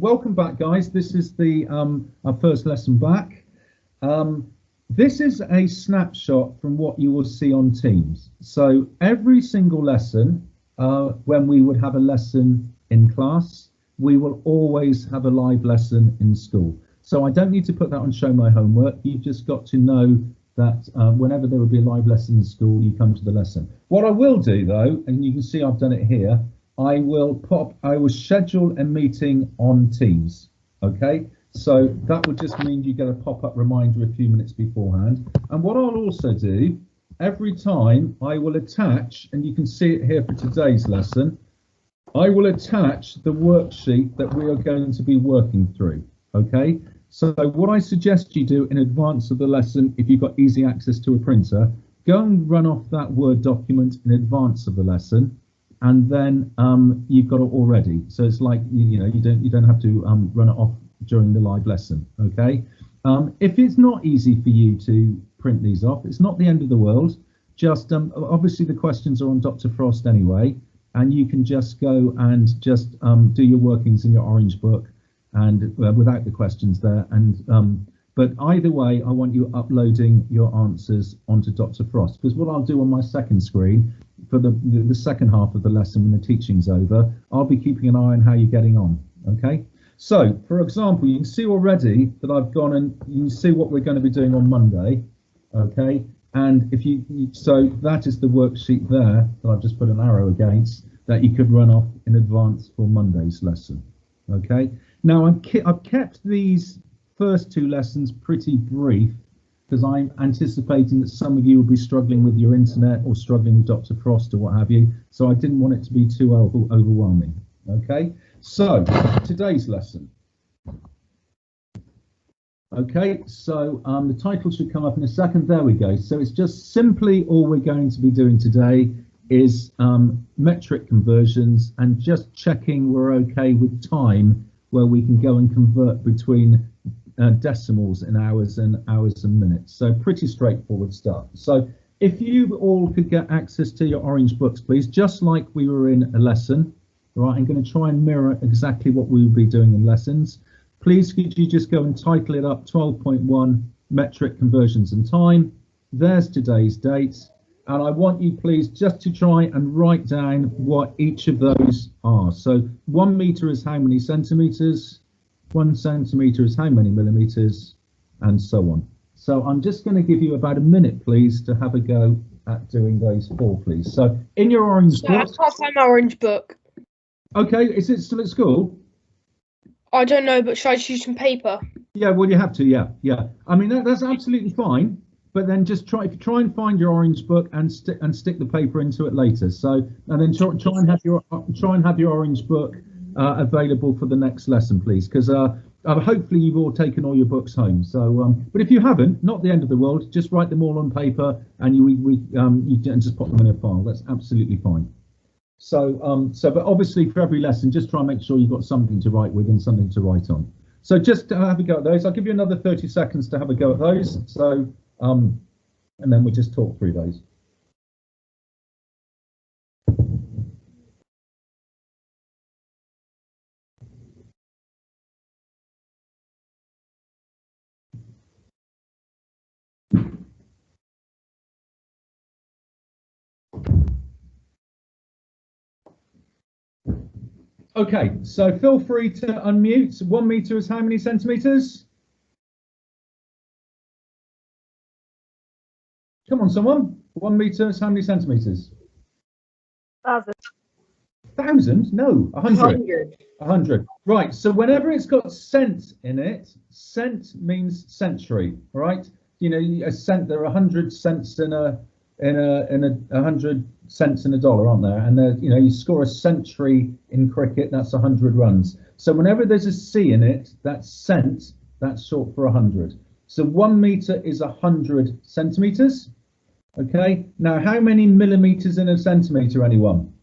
welcome back, guys. This is the our first lesson back. This is a snapshot from what you will see on Teams. So every single lesson, when we would have a lesson in class, we will always have a live lesson in school. So I don't need to put that on Show My Homework. You've just got to know that whenever there will be a live lesson in school, you come to the lesson. What I will do though, and you can see I've done it here, I will schedule a meeting on Teams. Okay, so that would just mean you get a pop-up reminder a few minutes beforehand. And what I'll also do, every time I will attach, and you can see it here for today's lesson, I will attach the worksheet that we are going to be working through. Okay, so what I suggest you do in advance of the lesson, if you've got easy access to a printer, go and run off that Word document in advance of the lesson, and then you've got it already. So it's like you don't have to run it off during the live lesson. Okay, if it's not easy for you to print these off, it's not the end of the world. Just obviously the questions are on Dr. Frost anyway, and you can just go and just do your workings in your orange book and without the questions there. And but either way, I want you uploading your answers onto Dr. Frost, because what I'll do on my second screen for the second half of the lesson when the teaching's over, I'll be keeping an eye on how you're getting on. Okay, so for example, you can see already that I've gone and you can see what we're going to be doing on Monday. Okay, and if so that is the worksheet there that I've just put an arrow against that you could run off in advance for Monday's lesson. Okay, now I've kept these first two lessons pretty brief because I'm anticipating that some of you will be struggling with your internet or struggling with Dr. Frost or what have you, so I didn't want it to be too overwhelming. Okay, so today's lesson. Okay, so the title should come up in a second. There we go. So it's just simply all we're going to be doing today is metric conversions and just checking we're okay with time, where we can go and convert between decimals in hours and minutes. So pretty straightforward stuff. So if you all could get access to your orange books, please, just like we were in a lesson. Right, I'm going to try and mirror exactly what we will be doing in lessons. Please could you just go and title it up 12.1 metric conversions and time. There's today's date, and I want you please just to try and write down what each of those are. So 1 meter is how many centimeters, 1 centimeter is how many millimeters, and so on. So I'm just going to give you about a minute please to have a go at doing those four, please. So in your orange book. I can't find my orange book. Okay, is it still at school? I don't know, but should I choose some paper? Yeah, well, you have to. Yeah. I mean, that's absolutely fine. But then just try and find your orange book and stick the paper into it later. So and then try and have your orange book available for the next lesson, please, because hopefully you've all taken all your books home. So, but if you haven't, not the end of the world. Just write them all on paper and you just put them in a file. That's absolutely fine. So, but obviously for every lesson, just try and make sure you've got something to write with and something to write on. So just have a go at those. I'll give you another 30 seconds to have a go at those. So, and then we'll just talk through those. Okay, so feel free to unmute. 1 meter is how many centimeters? Come on, someone. 1 meter is how many centimeters? 1,000. 1,000? No, 100. 100. Right. So whenever it's got cent in it, cent means century. Right? You know, a cent. There are 100 cents in a 100 cents in a dollar, aren't there? And there, you know, you score a century in cricket, that's 100 runs. So whenever there's a C in it, that's cent. That's short for 100. So 1 meter is 100 centimeters. Okay. Now, how many millimeters in a centimeter? Anyone?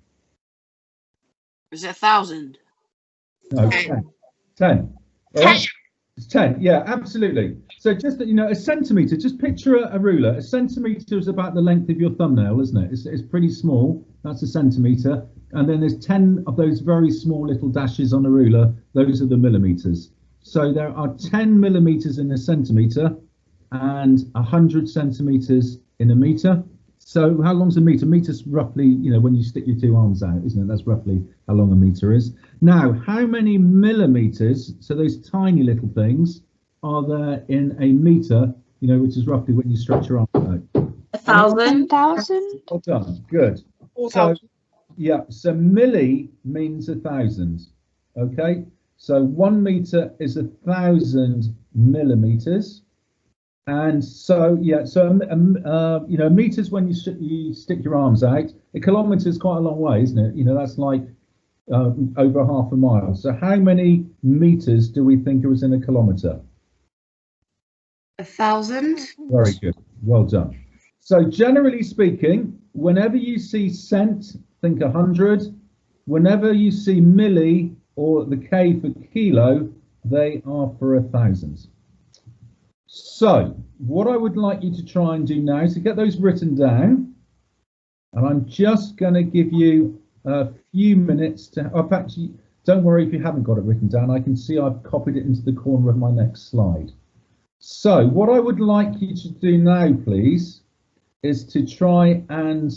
Is it 1,000? No, 10. 10. All right. It's 10. Yeah, absolutely. So just that you know, a centimeter, just picture a ruler. A centimeter is about the length of your thumbnail, isn't it? It's pretty small. That's a centimeter. And then there's 10 of those very small little dashes on a ruler. Those are the millimeters. So there are 10 millimeters in a centimeter and 100 centimeters in a meter. So how long's a meter? Meter's roughly, you know, when you stick your two arms out, isn't it? That's roughly how long a meter is. Now, how many millimeters, so those tiny little things, are there in a meter, you know, which is roughly when you stretch your arms out? 1,000. 1,000? Well done, good. 4,000. Yeah, so milli means 1,000. Okay, so 1 meter is 1,000 millimeters. And so, yeah, so, you know, meters when you stick your arms out. A kilometer is quite a long way, isn't it? You know, that's like over half a mile. So how many meters do we think is in a kilometer? 1,000. Very good, well done. So generally speaking, whenever you see cent, think 100. Whenever you see milli or the K for kilo, they are for 1,000. So what I would like you to try and do now is to get those written down. And I'm just going to give you a few minutes to, in fact, don't worry if you haven't got it written down. I can see I've copied it into the corner of my next slide. So what I would like you to do now, please, is to try and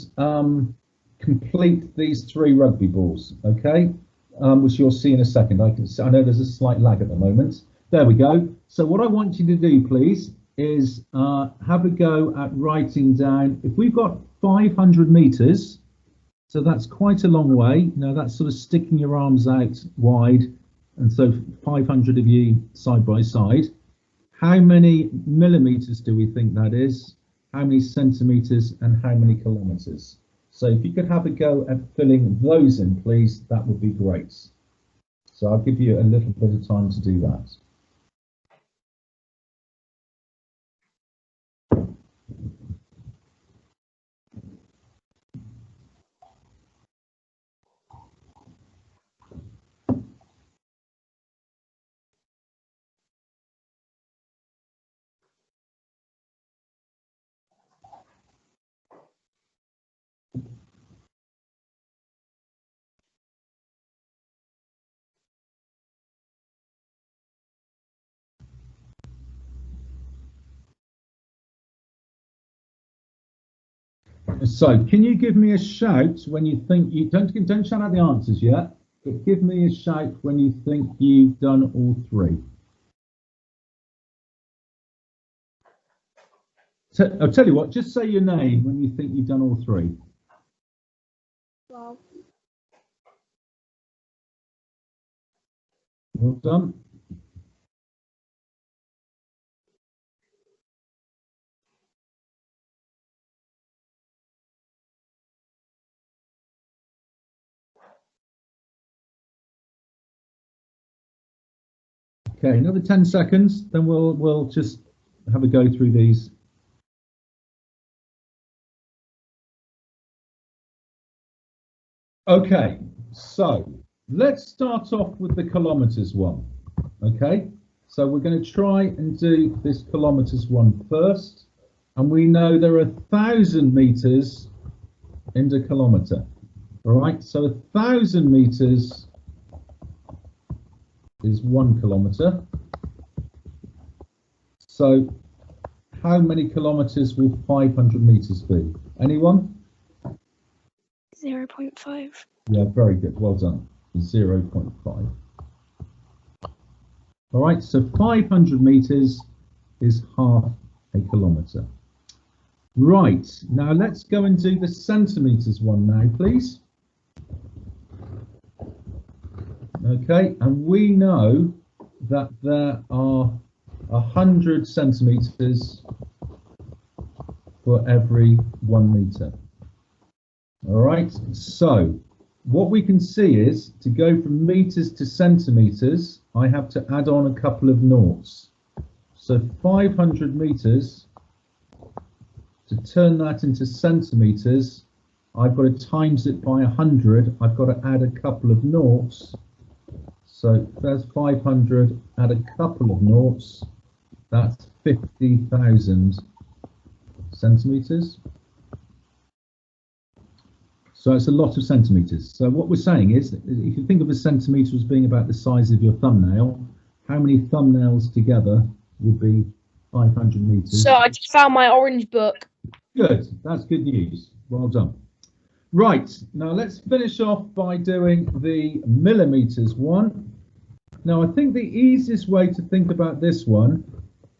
complete these 3 rugby balls, okay? Which you'll see in a second. I know there's a slight lag at the moment. There we go. So what I want you to do, please, is have a go at writing down, if we've got 500 meters, so that's quite a long way, you know, that's sort of sticking your arms out wide, and so 500 of you side by side. How many millimeters do we think that is? How many centimeters and how many kilometers? So if you could have a go at filling those in, please, that would be great. So I'll give you a little bit of time to do that. So can you give me a shout when you think you don't shout out the answers yet, but give me a shout when you think you've done all 3. So I'll tell you what, just say your name when you think you've done all 3. Wow. Well done. Okay, another 10 seconds, then we'll just have a go through these. Okay, so let's start off with the kilometers one. Okay, so we're going to try and do this kilometers one first, and we know there are 1,000 meters in a kilometer. All right, so 1,000 meters is 1 kilometer. So how many kilometers will 500 meters be? Anyone? 0.5. Yeah, very good. Well done. 0.5. All right, so 500 meters is half a kilometer. Right, now let's go and do the centimeters one now, please. Okay, and we know that there are 100 centimeters for every 1 meter. All right, so what we can see is to go from meters to centimeters, I have to add on a couple of noughts. So 500 meters, to turn that into centimeters, I've got to times it by 100. I've got to add a couple of noughts. So there's 500, add a couple of noughts. That's 50,000 centimeters. So it's a lot of centimetres. So what we're saying is, that if you think of a centimetre as being about the size of your thumbnail, how many thumbnails together would be 500 metres? So I just found my orange book. Good, that's good news. Well done. Right, now let's finish off by doing the millimetres one. Now I think the easiest way to think about this one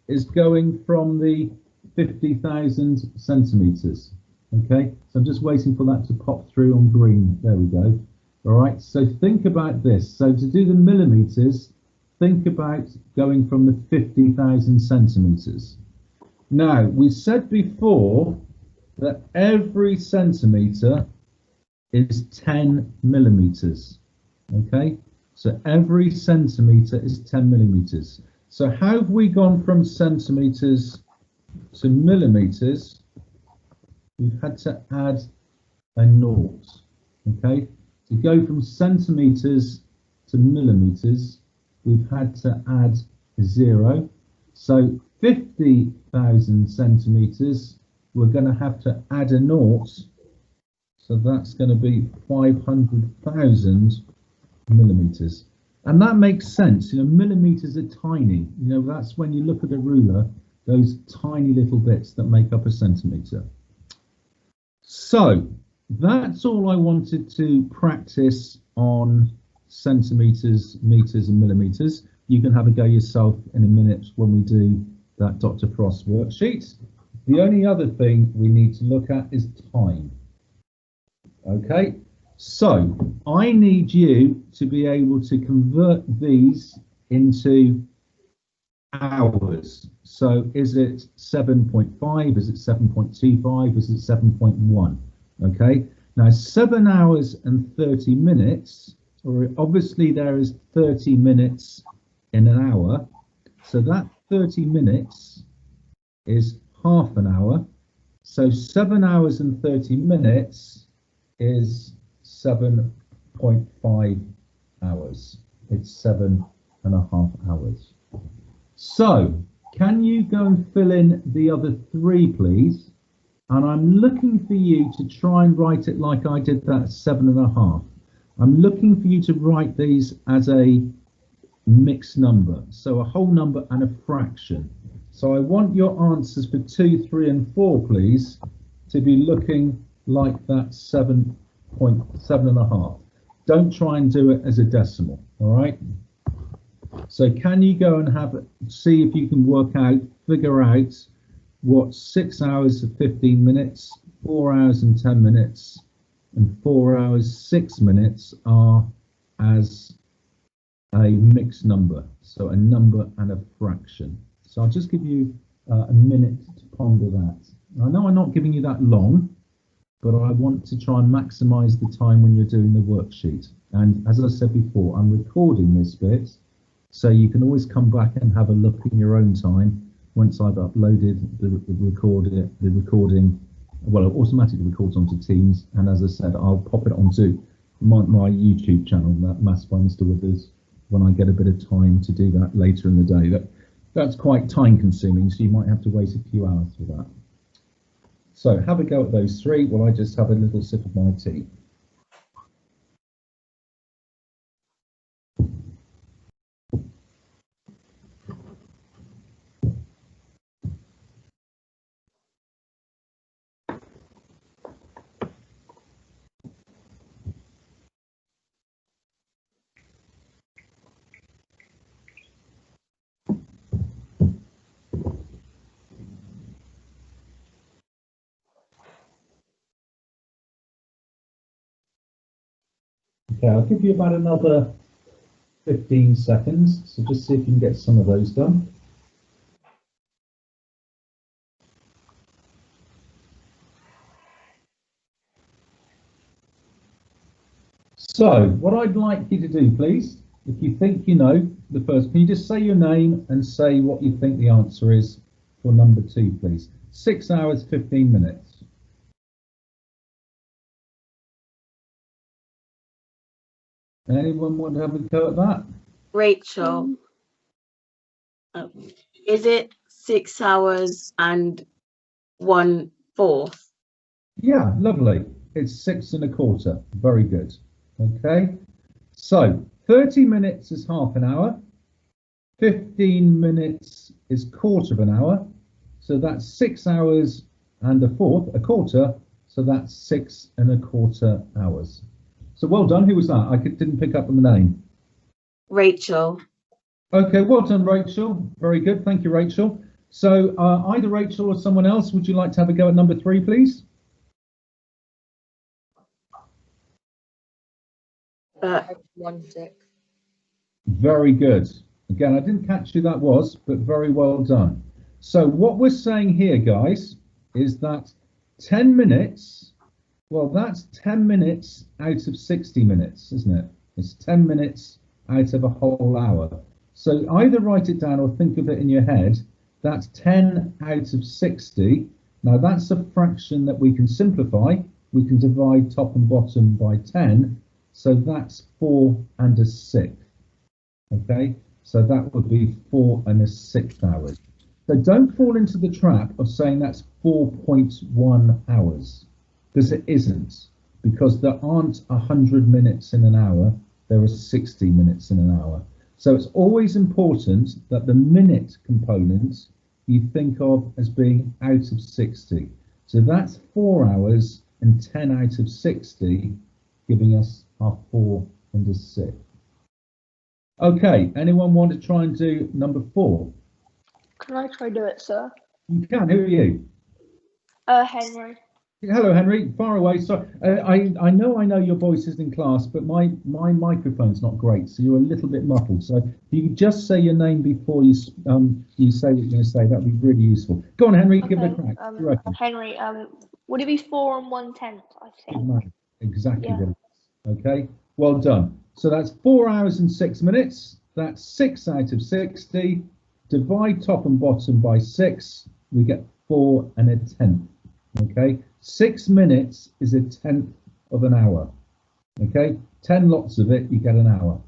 is going from the 50,000 centimetres. Okay, so I'm just waiting for that to pop through on green. There we go. All right, so think about this. So to do the millimetres, think about going from the 50,000 centimetres. Now, we said before that every centimetre is 10 millimetres. Okay, so every centimetre is 10 millimetres. So how have we gone from centimetres to millimetres? We've had to add a naught. Okay, to go from centimetres to millimetres, we've had to add a 0. So 50,000 centimetres, we're going to have to add a naught. So that's going to be 500,000 millimetres. And that makes sense. You know, millimetres are tiny. You know, that's when you look at a ruler, those tiny little bits that make up a centimetre. So that's all I wanted to practice on centimetres, metres and millimetres. You can have a go yourself in a minute when we do that Dr. Frost worksheet. The only other thing we need to look at is time. Okay, so I need you to be able to convert these into hours. So is it 7.5? Is it 7.25? Is it 7.1? Okay, now 7 hours and 30 minutes, or obviously there is 30 minutes in an hour. So that 30 minutes is half an hour. So 7 hours and 30 minutes is 7.5 hours. It's 7.5 hours. So can you go and fill in the other 3, please? And I'm looking for you to try and write it like I did that 7.5. I'm looking for you to write these as a mixed number, so a whole number and a fraction. So I want your answers for 2, 3 and 4, please, to be looking like that 7.5. Don't try and do it as a decimal, all right? So can you go and see if you can figure out what 6 hours and 15 minutes, 4 hours and 10 minutes, and 4 hours 6 minutes are as a mixed number, so a number and a fraction. So I'll just give you a minute to ponder that. I know I'm not giving you that long, but I want to try and maximize the time when you're doing the worksheet. And as I said before, I'm recording this bit, so you can always come back and have a look in your own time once I've uploaded the recording. Well, it automatically records onto Teams, and as I said, I'll pop it onto my YouTube channel, that Maths by Mr. Withers, when I get a bit of time to do that later in the day. That's quite time consuming, so you might have to wait a few hours for that. So have a go at those 3 while I just have a little sip of my tea. Okay, I'll give you about another 15 seconds, so just see if you can get some of those done. So, what I'd like you to do, please, if you think you know the first, can you just say your name and say what you think the answer is for number 2, please? 6 hours, 15 minutes. Anyone want to have a go at that? Rachel, is it 6 hours and 1/4? Yeah, lovely. it's 6 1/4. Very good. Okay. So 30 minutes is half an hour. 15 minutes is quarter of an hour. So that's 6 hours and a quarter. So that's 6 1/4 hours. So well done. Who was that? I didn't pick up on the name. Rachel. Okay, well done, Rachel. Very good. Thank you, Rachel. So either Rachel or someone else, would you like to have a go at number 3, please? 1/6. Very good. Again, I didn't catch who that was, but very well done. So what we're saying here, guys, is that 10 minutes, well, that's 10 minutes out of 60 minutes, isn't it? It's 10 minutes out of a whole hour. So either write it down or think of it in your head. That's 10 out of 60. Now that's a fraction that we can simplify. We can divide top and bottom by 10. So that's 4 1/6. Okay, so that would be 4 1/6 hours. So don't fall into the trap of saying that's 4.1 hours, because it isn't, because there aren't 100 minutes in an hour, there are 60 minutes in an hour. So it's always important that the minute component you think of as being out of 60. So that's 4 hours and 10 out of 60, giving us our 4 1/6. Okay, anyone want to try and do number 4? Can I try do it, sir? You can. Who are you? Henry. Hello, Henry. Far away. So I know your voice is in class, but my microphone's not great, so you're a little bit muffled. So if you could just say your name before you say what you're going to say, that'd be really useful. Go on, Henry. Give it a crack. What do you reckon? Henry, would it be 4 1/10? I think. No, exactly. Yeah. What it is. Okay. Well done. So that's 4 hours and 6 minutes. That's 6 out of 60. Divide top and bottom by 6. We get 4 1/10. Okay. 6 minutes is 1/10 of an hour. Okay. 10 lots of it, you get an hour.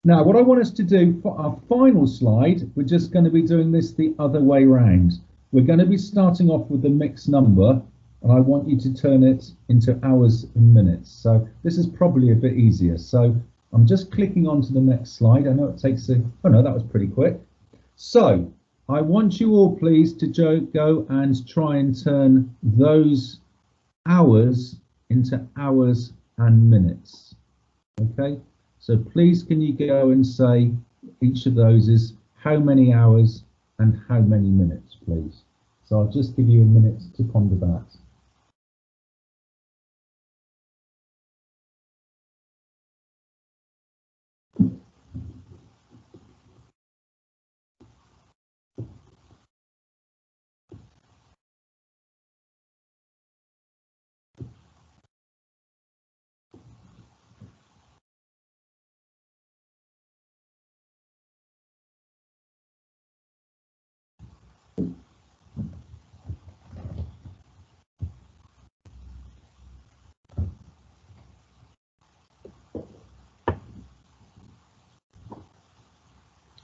Now, what I want us to do for our final slide, we're just going to be doing this the other way round. We're going to be starting off with the mixed number, and I want you to turn it into hours and minutes. So this is probably a bit easier. So I'm just clicking on to the next slide. I know it takes oh no, that was pretty quick. So I want you all, please, to go and try and turn those hours into hours and minutes. Okay, so please can you go and say each of those is how many hours and how many minutes, please. So I'll just give you a minute to ponder that.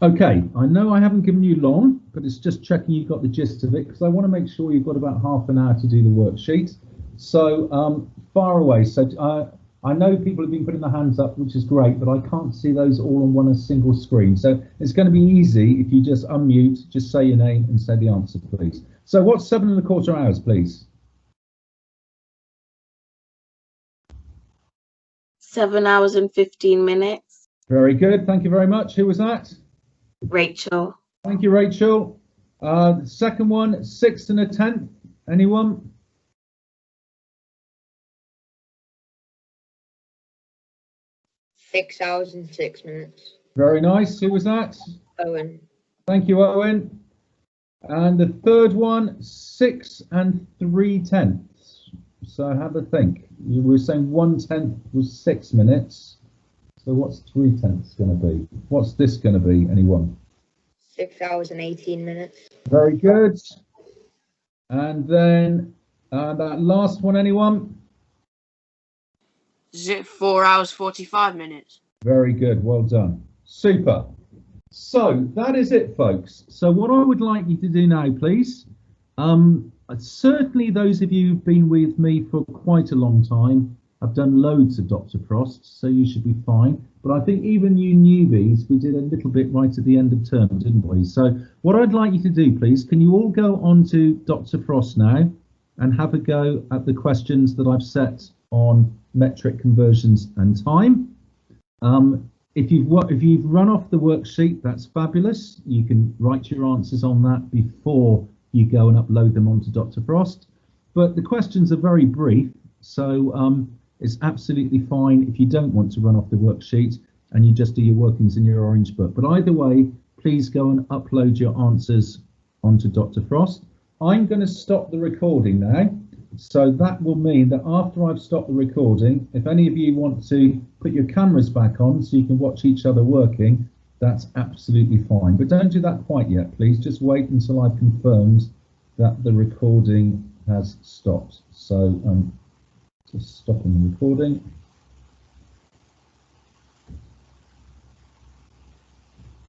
Okay, I know I haven't given you long, but it's just checking you've got the gist of it, because I want to make sure you've got about half an hour to do the worksheet. So far away. So I know people have been putting their hands up, which is great, but I can't see those all on one single screen. So it's going to be easy if you just unmute, just say your name and say the answer, please. So what's 7 1/4 hours, please? 7 hours and 15 minutes. Very good. Thank you very much. Who was that? Rachel. Thank you, Rachel. The second one, 6 1/10. Anyone? 6 hours and 6 minutes. Very nice. Who was that? Owen. Thank you, Owen. And the third one, 6 3/10. So have a think. You were saying 1/10 was 6 minutes. So what's 3/10 going to be? What's this going to be? Anyone? 6 hours and 18 minutes. Very good. And then that last one, anyone? Is it 4 hours 45 minutes? Very good. Well done. Super. So that is it, folks. So what I would like you to do now, please, Certainly those of you who've been with me for quite a long time have done loads of Dr. Frost, so you should be fine. But I think even you newbies, we did a little bit right at the end of term, didn't we? So what I'd like you to do, please, can you all go on to Dr. Frost now and have a go at the questions that I've set on metric conversions and time. If you've run off the worksheet, that's fabulous. You can write your answers on that before you go and upload them onto Dr. Frost. But the questions are very brief, so it's absolutely fine if you don't want to run off the worksheet and you just do your workings in your orange book. But either way, please go and upload your answers onto Dr. Frost. I'm going to stop the recording now. So that will mean that after I've stopped the recording, if any of you want to put your cameras back on so you can watch each other working, that's absolutely fine. But don't do that quite yet, please. Just wait until I've confirmed that the recording has stopped. So just stopping the recording.